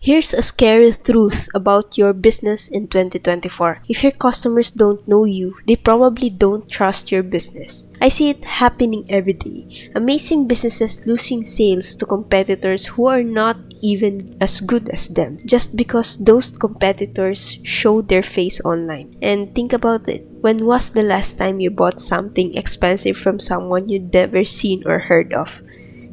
Here's a scary truth about your business in 2024. If your customers don't know you, they probably don't trust your business. I see it happening every day. Amazing businesses losing sales to competitors who are not even as good as them, just because those competitors show their face online. And think about it. When was the last time you bought something expensive from someone you'd never seen or heard of?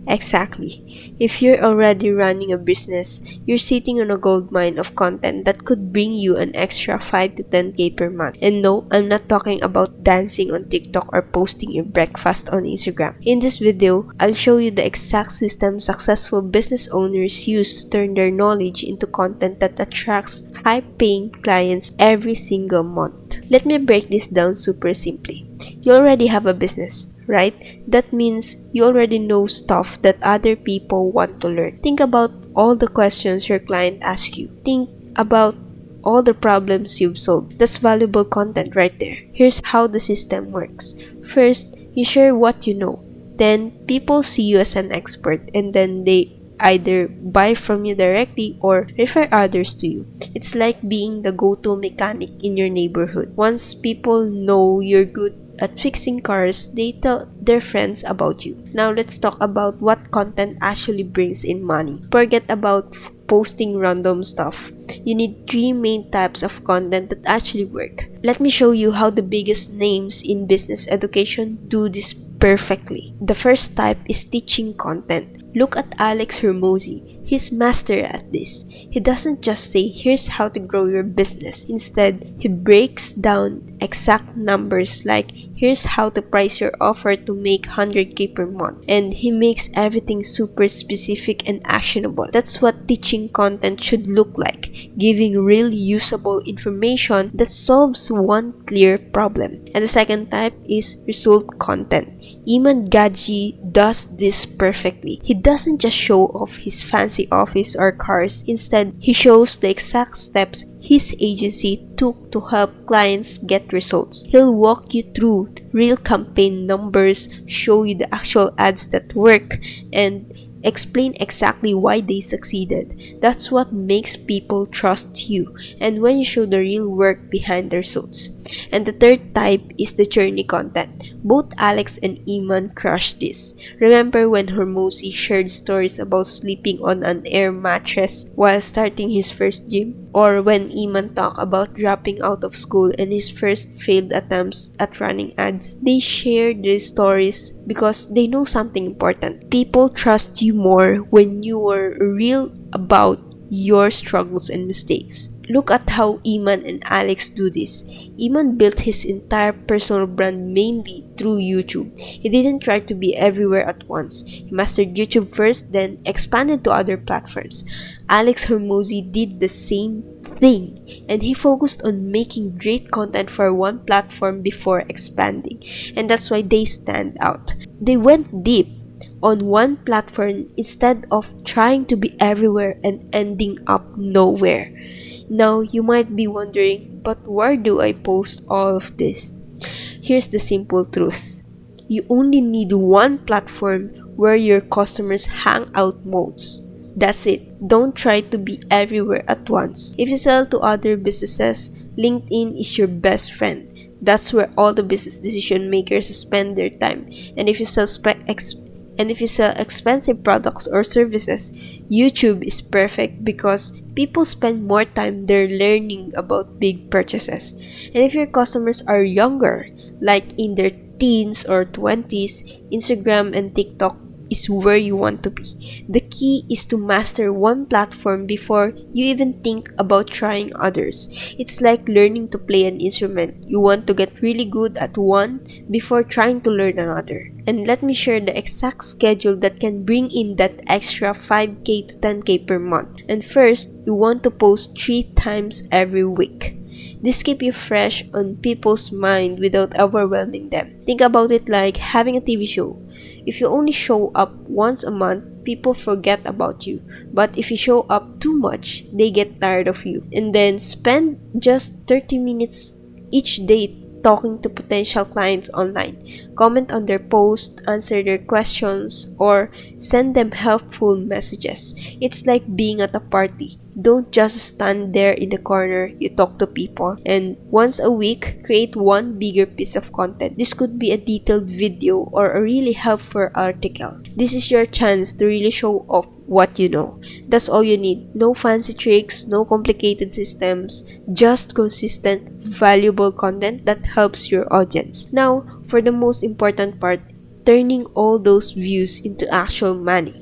Exactly. If you're already running a business, you're sitting on a gold mine of content that could bring you an extra 5 to 10k per month. And no, I'm not talking about dancing on TikTok or posting your breakfast on Instagram. In this video, I'll show you the exact system successful business owners use to turn their knowledge into content that attracts high-paying clients every single month. Let me break this down super simply. You already have a business, right? That means you already know stuff that other people want to learn. Think about all the questions your client asks you. Think about all the problems you've solved. That's valuable content right there. Here's how the system works. First, you share what you know. Then, people see you as an expert, and then they either buy from you directly or refer others to you. It's like being the go-to mechanic in your neighborhood. Once people know you're good at fixing cars, they tell their friends about you. Now let's talk about what content actually brings in money. Forget about posting random stuff. You need 3 main types of content that actually work. Let me show you how the biggest names in business education do this perfectly. The first type is teaching content. Look at Alex Hermosi. He's master at this. He doesn't just say, here's how to grow your business. Instead, he breaks down exact numbers like, here's how to price your offer to make 100k per month. And he makes everything super specific and actionable. That's what teaching content should look like, giving real usable information that solves one clear problem. And the second type is result content. Iman Gaji does this perfectly. He doesn't just show off his fancy office or cars. Instead, he shows the exact steps his agency took to help clients get results. He'll walk you through real campaign numbers, show you the actual ads that work, and explain exactly why they succeeded. That's what makes people trust you, and when you show the real work behind the results. And the third type is the journey content. Both Alex and Iman crushed this. Remember when Hormozy shared stories about sleeping on an air mattress while starting his first gym? Or when Iman talked about dropping out of school and his first failed attempts at running ads? They shared these stories because they know something important. People trust you more when you are real about your struggles and mistakes. Look at how Iman and Alex do this. Iman built his entire personal brand mainly through YouTube. He didn't try to be everywhere at once. He mastered YouTube first, then expanded to other platforms. Alex Hermosi did the same thing, and he focused on making great content for one platform before expanding. And that's why they stand out. They went deep on one platform instead of trying to be everywhere and ending up nowhere. Now, you might be wondering, but where do I post all of this? Here's the simple truth. You only need one platform where your customers hang out most. That's it. Don't try to be everywhere at once. If you sell to other businesses, LinkedIn is your best friend. That's where all the business decision makers spend their time. And if you sell expensive products or services, YouTube is perfect because people spend more time there learning about big purchases. And if your customers are younger, like in their teens or 20s, Instagram and TikTok is where you want to be. The key is to master one platform before you even think about trying others. It's like learning to play an instrument. You want to get really good at one before trying to learn another. And let me share the exact schedule that can bring in that extra 5k to 10k per month. And first, you want to post 3 times every week. This keeps you fresh on people's mind without overwhelming them. Think about it like having a TV show. If you only show up once a month, people forget about you. But if you show up too much, they get tired of you. And then spend just 30 minutes each day talking to potential clients online. Comment on their posts, answer their questions, or send them helpful messages. It's like being at a party. Don't just stand there in the corner, you talk to people. And once a week, create one bigger piece of content. This could be a detailed video or a really helpful article. This is your chance to really show off what you know. That's all you need. No fancy tricks, no complicated systems, just consistent, valuable content that helps your audience. Now, for the most important part, turning all those views into actual money.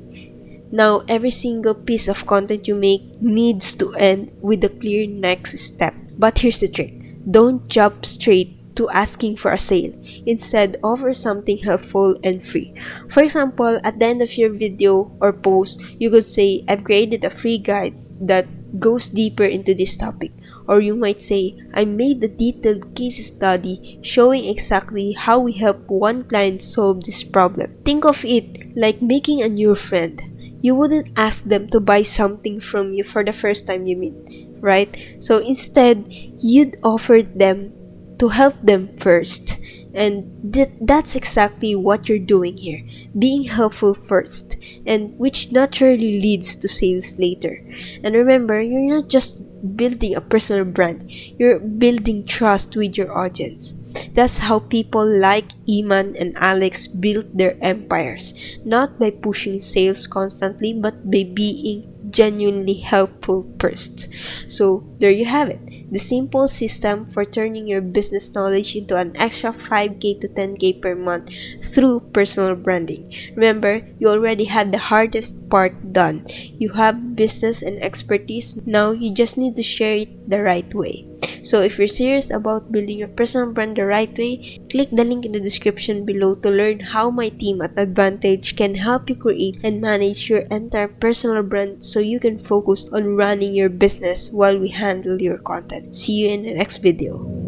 Now, every single piece of content you make needs to end with a clear next step. But here's the trick. Don't jump straight to asking for a sale. Instead, offer something helpful and free. For example, at the end of your video or post, you could say, I've created a free guide that goes deeper into this topic. Or you might say, I made a detailed case study showing exactly how we help one client solve this problem. Think of it like making a new friend. You wouldn't ask them to buy something from you for the first time you meet, right? So instead, you'd offer them to help them first. And that's exactly what you're doing here. Being helpful first, and which naturally leads to sales later. And remember, you're not just building a personal brand, you're building trust with your audience. That's how people like Iman and Alex built their empires, not by pushing sales constantly, but by being genuinely helpful first. So there you have it, the simple system for turning your business knowledge into an extra 5k to 10k per month through personal branding. Remember, you already had the hardest part done. You have business and expertise. Now you just need to share it the right way. So if you're serious about building your personal brand the right way, click the link in the description below to learn how my team at Advantage can help you create and manage your entire personal brand so you can focus on running your business while we handle your content. See you in the next video.